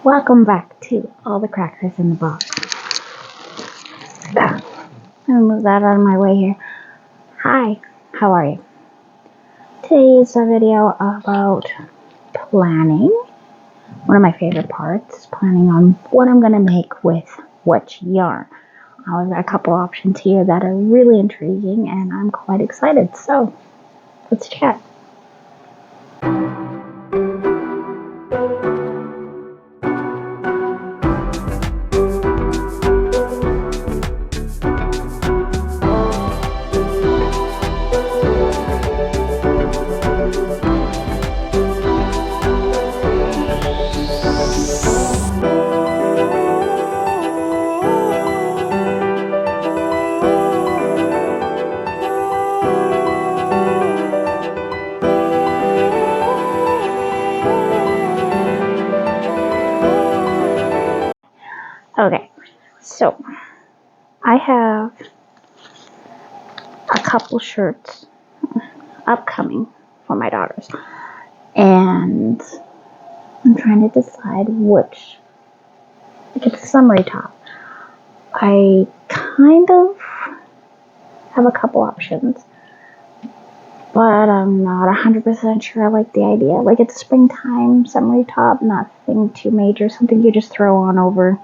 Welcome back to all the crackers in the box. I'm gonna move that out of my way here. Hi, how are you? Today is a video about planning. One of my favorite parts, planning on what I'm gonna make with which yarn. I've got a couple options here that are really intriguing and I'm quite excited, so let's chat. Okay, so I have a couple shirts upcoming for my daughters, and I'm trying to decide which. Like, it's a summery top. I kind of have a couple options, but I'm not 100% sure I like the idea. Like, it's a springtime summery top, nothing too major, something you just throw on over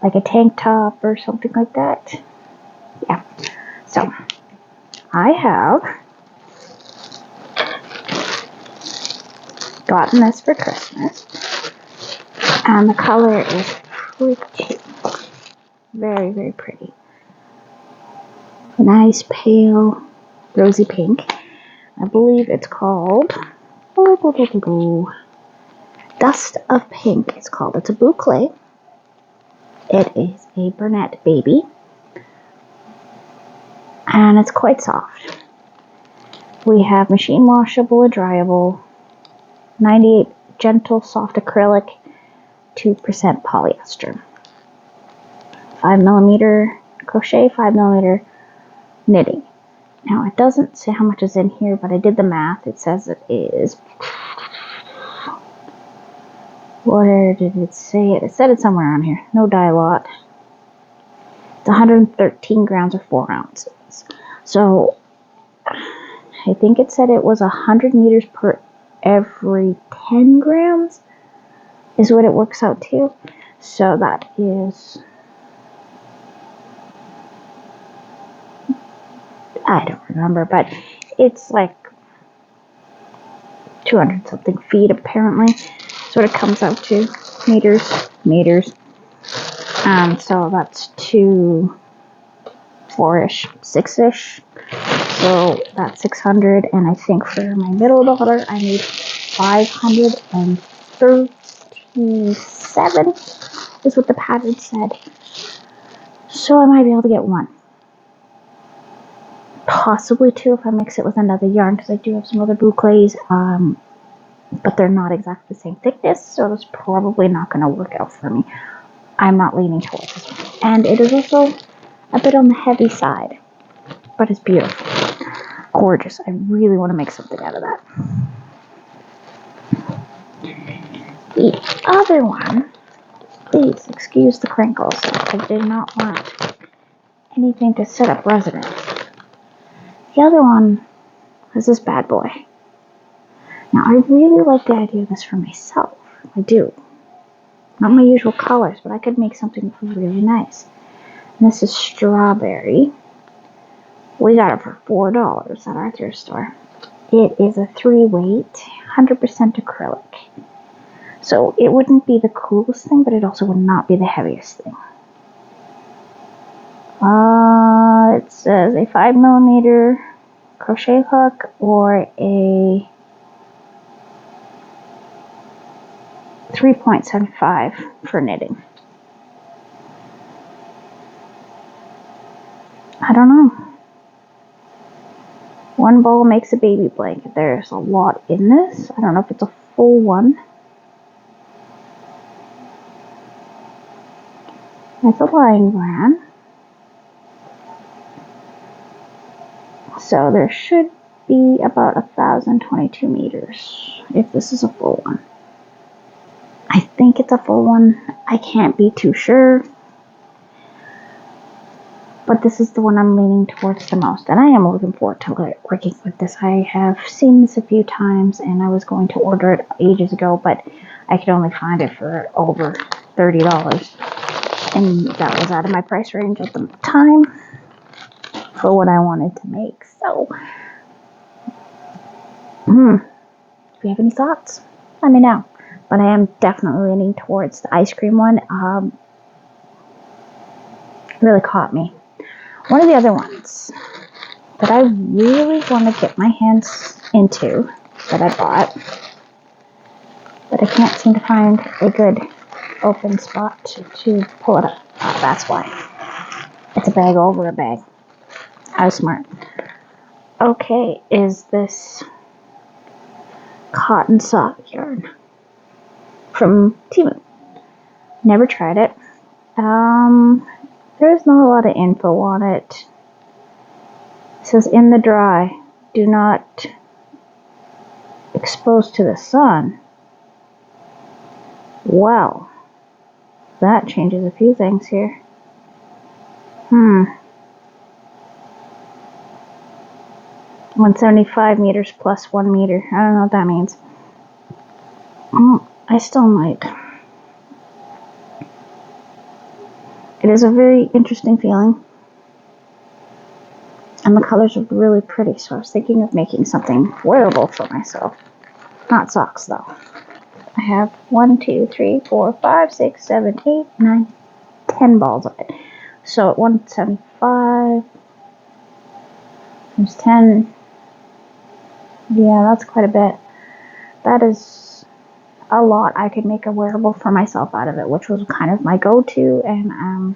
like a tank top or something like that. Yeah, so I have gotten this for Christmas, and the color is pretty, very, very pretty. A nice pale rosy pink. I believe it's called Dust of Pink. It's called. It's a boucle. It is a Burnett baby, and it's quite soft. We have machine washable or dryable, 98 gentle soft acrylic, 2% polyester, 5mm crochet, 5mm knitting. Now it doesn't say how much is in here, but I did the math. It says it is, where did it say it? It said it somewhere on here. No dye lot. It's 113 grams or 4 ounces. So I think it said it was 100 meters per every 10 grams is what it works out to. So that is, I don't remember, but it's like 200 something feet apparently. That's what it comes out to. Meters. So that's 2, 4-ish, 6-ish. So that's 600, and I think for my middle daughter, I need 537 is what the pattern said. So I might be able to get one. Possibly two if I mix it with another yarn, because I do have some other boucles, but they're not exactly the same thickness, so it's probably not going to work out for me. I'm not leaning towards this one. And it is also a bit on the heavy side, but it's beautiful. Gorgeous. I really want to make something out of that. The other one, please excuse the crinkles. I did not want anything to set up residence. The other one is this bad boy. Now, I really like the idea of this for myself. I do. Not my usual colors, but I could make something really nice. And this is strawberry. We got it for $4 at our thrift store. It is a 3-weight, 100% acrylic. So it wouldn't be the coolest thing, but it also would not be the heaviest thing. It says a 5mm crochet hook or a 3.75 for knitting. I don't know. One ball makes a baby blanket. There's a lot in this. I don't know if it's a full one. It's a lying brand. So there should be about 1,022 meters if this is a full one. I think think it's a full one. I can't be too sure. But this is the one I'm leaning towards the most. And I am looking forward to working with this. I have seen this a few times and I was going to order it ages ago, but I could only find it for over $30. And that was out of my price range at the time for what I wanted to make. So, if you have any thoughts, let me know. But I am definitely leaning towards the ice cream one. Really caught me. One of the other ones that I really want to get my hands into that I bought, but I can't seem to find a good open spot to pull it up. Oh, that's why. It's a bag over a bag. I was smart. Okay, is this cotton sock yarn from Temu. Never tried it. There's not a lot of info on it. It says in the dry, do not expose to the sun. Well, that changes a few things here. 175 meters plus 1 meter. I don't know what that means. I still might. It is a very interesting feeling. And the colors are really pretty, so I was thinking of making something wearable for myself. Not socks, though. I have 1, 2, 3, 4, 5, 6, 7, 8, 9, 10 balls of it. So at 175 times 10, yeah, that's quite a bit. That is a lot. I could make a wearable for myself out of it, which was kind of my go-to, and I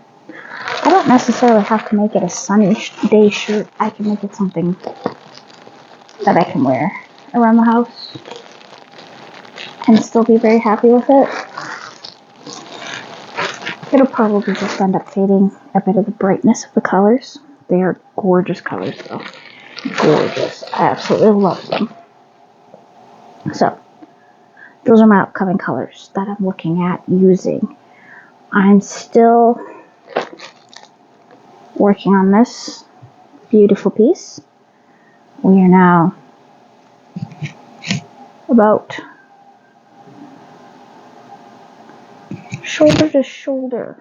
don't necessarily have to make it a sunny day shirt. I can make it something that I can wear around the house and still be very happy with it. It'll probably just end up fading a bit of the brightness of the colors. They are gorgeous colors, though. Gorgeous. I absolutely love them. So, those are my upcoming colors that I'm looking at using. I'm still working on this beautiful piece. We are now about shoulder to shoulder.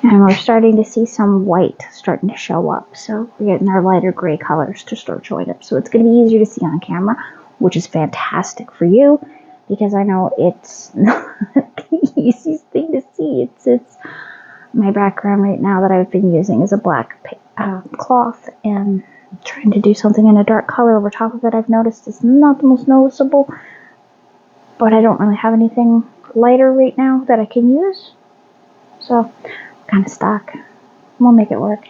And we're starting to see some white starting to show up. So we're getting our lighter gray colors to start showing up. So it's going to be easier to see on camera, which is fantastic for you, because I know it's not the easiest thing to see. It's my background right now that I've been using is a black cloth, and trying to do something in a dark color over top of it, I've noticed is not the most noticeable, but I don't really have anything lighter right now that I can use. So kind of stuck. We'll make it work.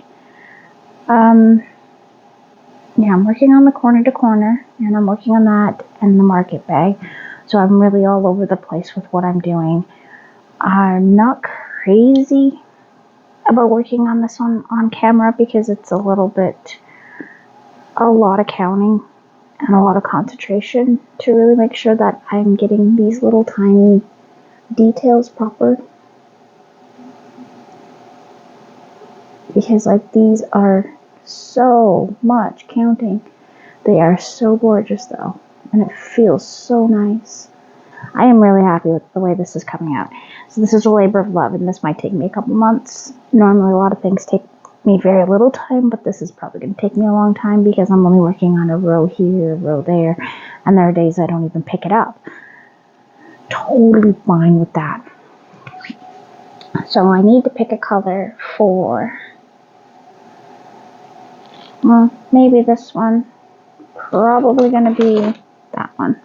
Yeah, I'm working on the corner to corner, and I'm working on that and the market bag. So I'm really all over the place with what I'm doing. I'm not crazy about working on this on camera because it's a lot of counting and a lot of concentration to really make sure that I'm getting these little tiny details proper. Because these are so much counting. They are so gorgeous though, and it feels so nice. I am really happy with the way this is coming out. So this is a labor of love, and this might take me a couple months. Normally a lot of things take me very little time, but this is probably going to take me a long time because I'm only working on a row here, a row there, and there are days I don't even pick it up. Totally fine with that. So I need to pick a color for, well, maybe this one. Probably going to be that one.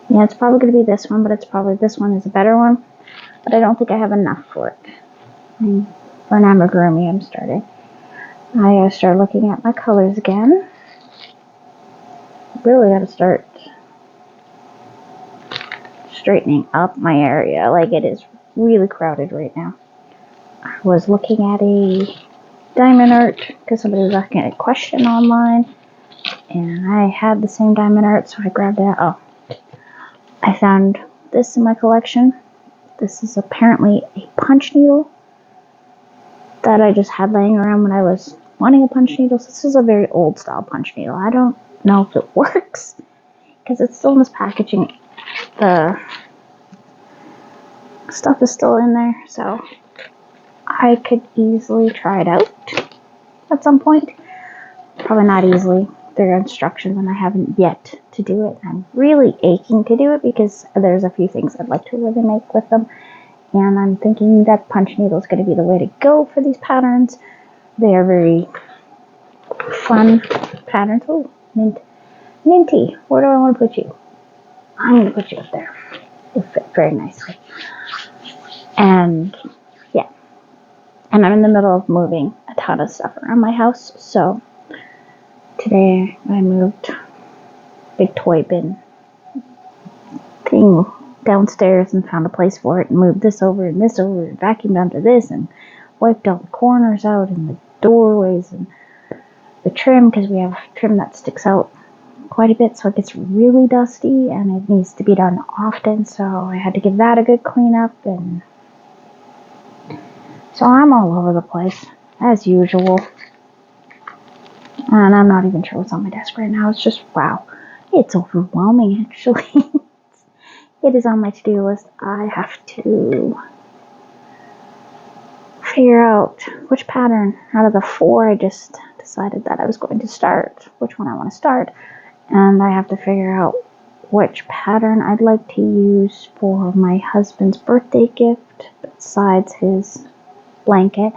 Yeah, it's probably going to be this one, but it's probably this one is a better one. But I don't think I have enough for it. For an amigurumi, I'm starting. I gotta start looking at my colors again. Really gotta start straightening up my area. It is really crowded right now. I was looking at a diamond art because somebody was asking a question online, and I had the same diamond art, so I grabbed it. Oh, I found this in my collection. This is apparently a punch needle that I just had laying around when I was wanting a punch needle. So this is a very old style punch needle. I don't know if it works because it's still in this packaging. The stuff is still in there, so I could easily try it out at some point. Probably not easily. There are instructions and I haven't yet to do it. I'm really aching to do it because there's a few things I'd like to really make with them. And I'm thinking that punch needle is going to be the way to go for these patterns. They are very fun patterns. Oh, minty. Where do I want to put you? I'm going to put you up there. It'll fit very nicely. And yeah. And I'm in the middle of moving a ton of stuff around my house. So today I moved big toy bin thing downstairs and found a place for it and moved this over and vacuumed under this and wiped all the corners out and the doorways and the trim, because we have trim that sticks out quite a bit, so it gets really dusty and it needs to be done often, so I had to give that a good clean up. And so I'm all over the place as usual, and I'm not even sure what's on my desk right now. It's just, wow, it's overwhelming actually. It is on my to-do list. I have to figure out which pattern out of the 4 I just decided that I was going to start, which one I want to start. And I have to figure out which pattern I'd like to use for my husband's birthday gift besides his blanket,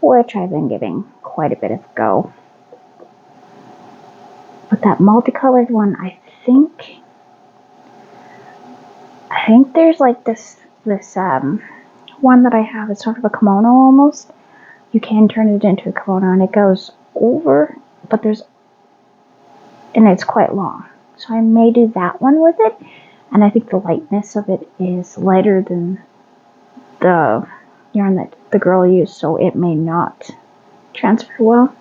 which I've been giving quite a bit of go. But that multicolored one, I think there's like this one that I have. It's sort of a kimono almost. You can turn it into a kimono and it goes over, but and it's quite long. So I may do that one with it. And I think the lightness of it is lighter than the yarn that the girl used, so it may not transfer well.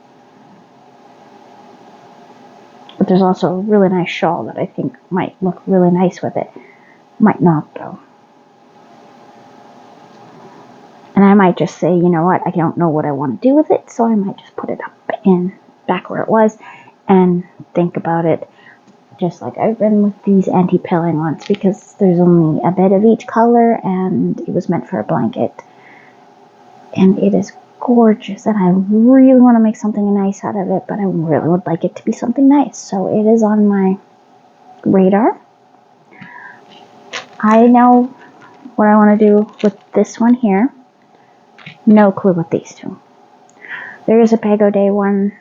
But there's also a really nice shawl that I think might look really nice with it. Might not though. And I might just say, you know what, I don't know what I want to do with it, so I might just put it up in back where it was and think about it, just like I've been with these anti-pilling ones, because there's only a bit of each color and it was meant for a blanket. And it is gorgeous, and I really want to make something nice out of it, but I really would like it to be something nice, so it is on my radar. I know what I want to do with this one here. No clue with these two. There is a Pago Day one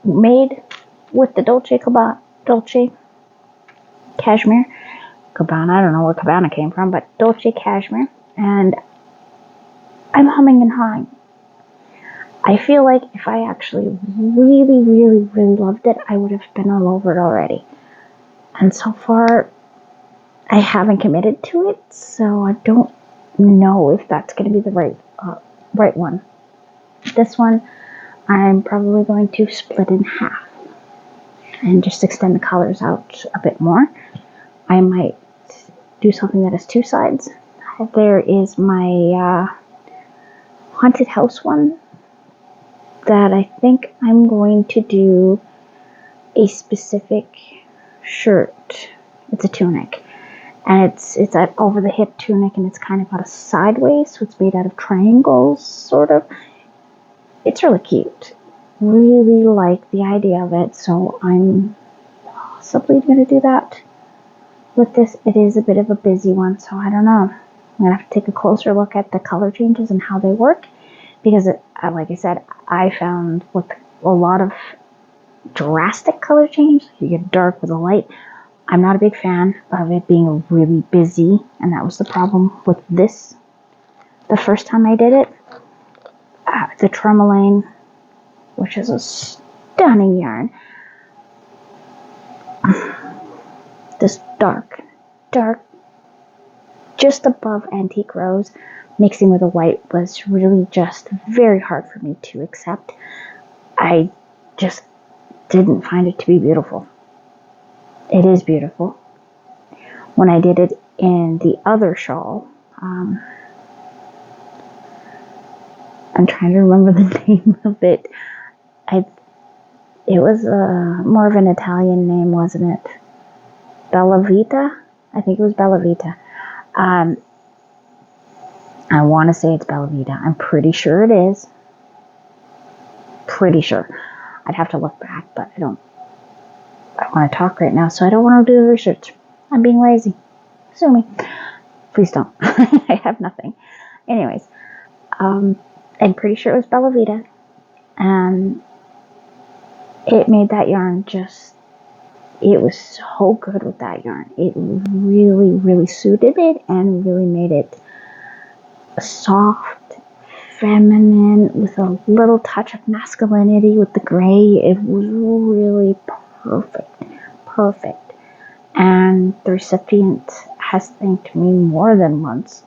made with the Dolce cashmere. Cabana, I don't know where Cabana came from, but Dolce cashmere. And I'm humming and hawing. I feel like if I actually really, really, really loved it, I would have been all over it already. And so far, I haven't committed to it, so I don't know if that's going to be the right one. This one, I'm probably going to split in half and just extend the colors out a bit more. I might do something that has 2 sides. There is my haunted house one that I think I'm going to do a specific shirt. It's a tunic, and it's an over the hip tunic, and it's kind of got a sideways, so it's made out of triangles, sort of. It's really cute. Really like the idea of it, so I'm possibly going to do that. With this, it is a bit of a busy one, so I don't know. I'm going to have to take a closer look at the color changes and how they work, because like I said, I found with a lot of drastic color change, you get dark with a light, I'm not a big fan of it being really busy, and that was the problem with this. The first time I did it, the Tourmaline, which is a stunning yarn, this dark, just above antique rose, mixing with a white was really just very hard for me to accept. I just didn't find it to be beautiful. It is beautiful, when I did it in the other shawl. I'm trying to remember the name of it. It was more of an Italian name, wasn't it? Bella Vita? I think it was Bella Vita. I want to say it's Bella Vita. I'm pretty sure it is. Pretty sure. I'd have to look back, but I don't want to talk right now, so I don't want to do the research. I'm being lazy. Sue me. Please don't. I have nothing. Anyways, I'm pretty sure it was Bella Vita, and it made that yarn it was so good with that yarn. It really, really suited it and really made it soft, feminine, with a little touch of masculinity with the gray. It was really perfect. And the recipient has thanked me more than once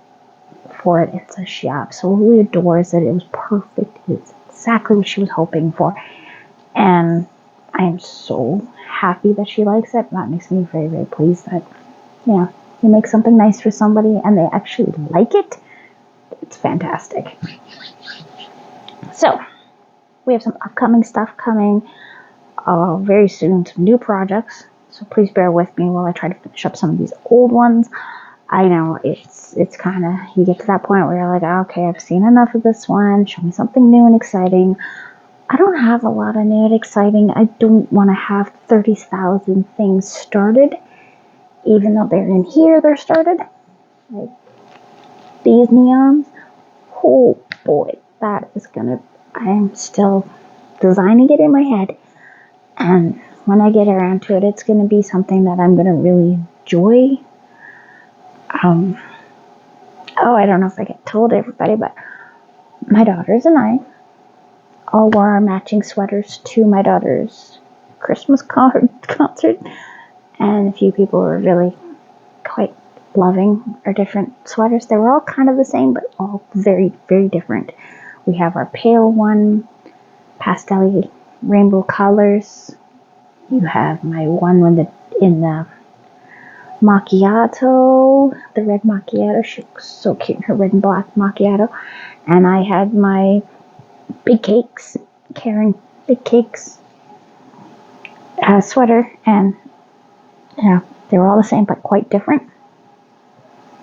for it. It says she absolutely adores it. It was perfect. It's exactly what she was hoping for. And I am so happy that she likes it. That makes me very, very pleased that, you make something nice for somebody and they actually like it. It's fantastic. So, we have some upcoming stuff coming very soon, some new projects. So please bear with me while I try to finish up some of these old ones. I know it's kind of, you get to that point where you're like, okay, I've seen enough of this one. Show me something new and exciting. I don't have a lot of new and exciting. I don't want to have 30,000 things started, even though they're in here, they're started. Like these neons. Oh boy, that is gonna, I am still designing it in my head. And when I get around to it, it's going to be something that I'm going to really enjoy. I don't know if I told everybody, but my daughters and I all wore our matching sweaters to my daughter's Christmas concert. And a few people were really quite loving our different sweaters. They were all kind of the same, but all very, very different. We have our pale one, pastel rainbow colors. You have my one in the macchiato, the red macchiato. She looks so cute in her red and black macchiato. And I had my big cakes, Karen big cakes sweater. And they were all the same, but quite different.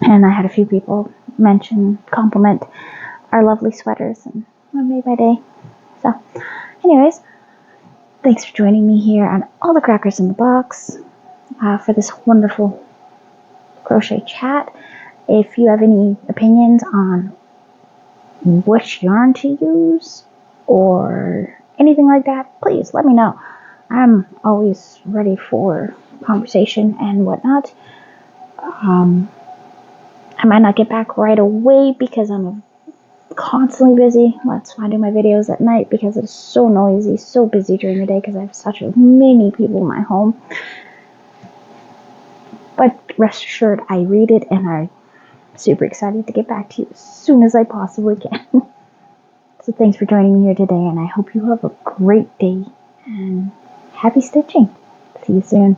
And I had a few people compliment our lovely sweaters, and I made my day. So, anyways, thanks for joining me here on All the Crackers in the Box for this wonderful crochet chat. If you have any opinions on which yarn to use or anything like that, please let me know. I'm always ready for conversation and whatnot. I might not get back right away because I'm constantly busy. That's why I do my videos at night, because it's so noisy, so busy during the day because I have such many people in my home. But rest assured, I read it and I'm super excited to get back to you as soon as I possibly can. So thanks for joining me here today, and I hope you have a great day and happy stitching. See you soon.